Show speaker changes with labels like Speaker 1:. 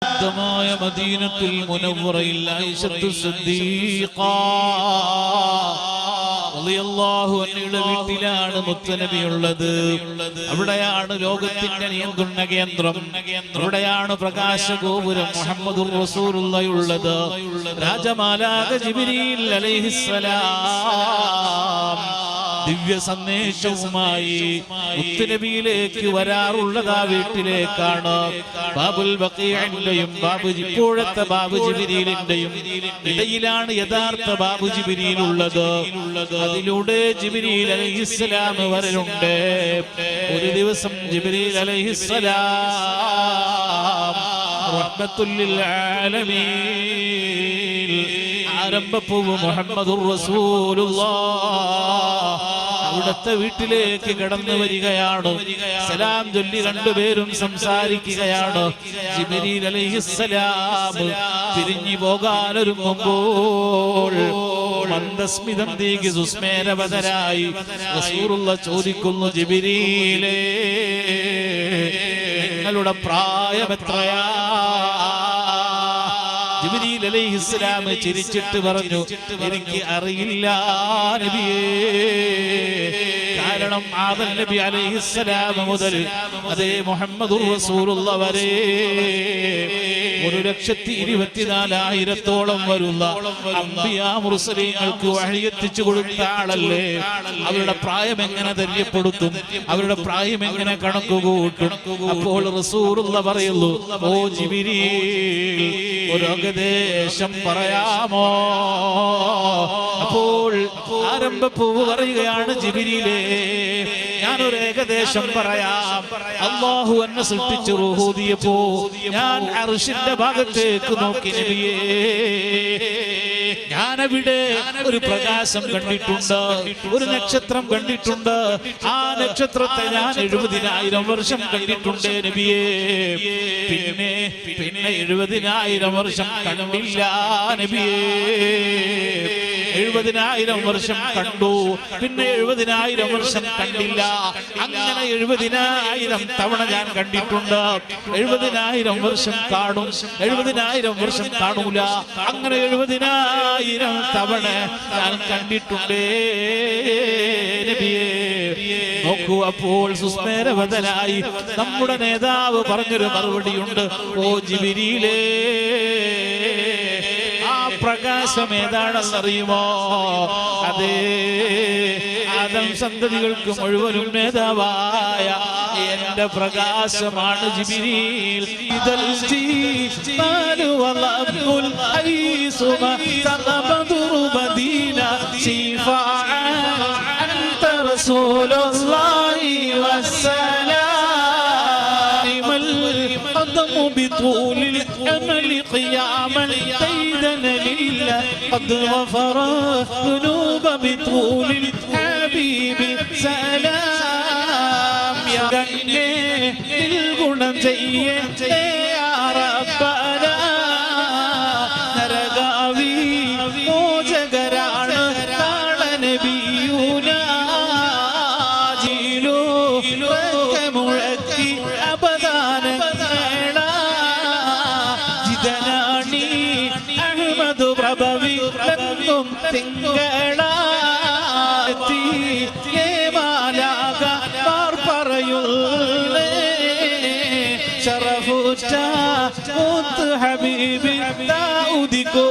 Speaker 1: ശുദ്ധമായ മദീനത്തുൽ മുനവ്വറയിൽ ആയിഷത്തു സിദ്ദീഖ റളിയല്ലാഹു അൻഹയുടെ വീട്ടിലാണ് മുത്തനബിയുള്ളത്. അവിടെയാണ് ലോകത്തിന്റെ നിയന്ത്രണ കേന്ദ്രം, അവിടെയാണ് പ്രകാശഗോപുരം മുഹമ്മദുർ റസൂലുള്ളാഹിയുള്ളത്. രാജമാലാക ജിബ്രീൽ അലൈഹിസ്സലാം ദിവ്യ സന്ദേശവുമായി മുത്തുനബിയിലേക്ക് വരാറുള്ളത് ആ വീട്ടിലേക്കാണ്. ബാബുൽ ബഖീഇന്റെയും ഇപ്പോഴത്തെ ബാബു ജിബ്രീലിന്റെയും ഇടയിലാണ് യഥാർത്ഥ ബാബു ജിബ്രീൽ ഉള്ളത്. അതിലൂടെ ജിബ്രീൽ അലൈഹിസ്സലാം വരലുണ്ട്. ഒരു ദിവസം ജിബ്രീൽ അലൈഹിസ്സലാം റഹ്മത്തുൽ ലിൽ ആലമീൻ ആരംഭപ്പൂവ് മുഹമ്മദുർ റസൂലുള്ളാഹ് അവിടുത്തെ വീട്ടിലേക്ക് കടന്നു വരികയാണ്. സലാം ചൊല്ലി രണ്ടുപേരും സംസാരിക്കുകയാണ്. ജിബ്രീൽ അലൈഹിസ്സലാം തിരിഞ്ഞു പോകാനൊരുങ്ങുമ്പോൾ മന്ദസ്മിതം തീകി സുസ്മേരവതരായി റസൂലുള്ളാഹ് ചോദിക്കുന്നു, ജിബ്രീലേ, നിങ്ങളുടെ പ്രായം എത്രയാ? ജിബ്രീൽ അലൈഹിസ്സലാം ചിരിച്ചിട്ട് പറഞ്ഞു, എനിക്ക് അറിയില്ല നബിയേ. കാരണം ആദം നബി അലൈഹിസ്സലാം മുതൽ അതേ മുഹമ്മദുർ റസൂലുള്ളാഹി വരെ 1,24,000 വരുന്ന അംബിയാ മുർസലീങ്ങൾക്ക് വഹി എത്തിച്ചു കൊടുത്ത ആളല്ലേ. അവരുടെ പ്രായം എങ്ങനെ ധര്യപ്പെടുത്തും? അവരുടെ പ്രായം എങ്ങനെ കണക്കുകൂട്ടും? അപ്പോൾ റസൂലുള്ളാഹി പറയുന്നു, ഓ ജിബ്രീൽ, ഒരു ഏകദേശം പറയാമോ? അപ്പോൾ ആരംഭപ്പൂവ് പറയുകയാണ്, ജിബ്രീലേ, ഞാനൊരു ഏകദേശം പറയാം. അല്ലാഹു എന്നെ സൃഷ്ടിച്ചു റൂഹൂദിയപ്പോ ഞാൻ അർശിന്റെ ഭാഗത്തേക്ക് നോക്കി നബിയേ, ഞാനവിടെ ഒരു പ്രകാശം കണ്ടിട്ടുണ്ട്, ഒരു നക്ഷത്രം കണ്ടിട്ടുണ്ട്. ആ നക്ഷത്രത്തെ ഞാൻ 70,000 വർഷം കണ്ടിട്ടുണ്ട് നബിയേ. പിന്നെ 70,000 വർഷം കണ്ടില്ല നബിയേ. 70,000 വർഷം കണ്ടു, പിന്നെ 70,000 വർഷം കണ്ടില്ല. അങ്ങനെ 70,000 തവണ ഞാൻ കണ്ടിട്ടുണ്ട്. 70,000 വർഷം കാണും, 70,000 വർഷം കാണൂല. അങ്ങനെ 70,000 തവണ ഞാൻ കണ്ടിട്ടുണ്ടേ നബിയേ. നോക്കൂ, അപ്പോൾ സുസ്മേരവതനായി നമ്മുടെ നേതാവ് പറഞ്ഞൊരു മറുപടിയുണ്ട്, ഓ ജിബ്രീലേ, ആ പ്രകാശം ഏതാണെന്നറിയുമോ? അതേ, ആദം സന്തതികൾക്ക് മുഴുവനും നേതാവായ എന്റെ പ്രകാശമാണ് ജിബ്രീൽ. ഇദൽ ജീബാലു വലബ്ബുൽ ഹൈസുമ തഖബദുറു മദീന ശിഫാഅ അൻത റസൂലുള്ളാഹി വസ്സലാം القدم بطول الأمل قياما ديدنا لله قد غفر الذنوب بطول الحبيب سلام يا الغنم جيه يا ربنا نرغاوي موجغران قال نبينا جيلو كمعكي أبدان ജിതനാണി അഹ്മദ് പ്രഭവി ലങ്കും തിങ്കളാത്തി ലേമാലാക മാർ പറയുള്ളേ ശറഫുറ്റ മുത്ത് ഹബീബി ദാഊദിക്കോ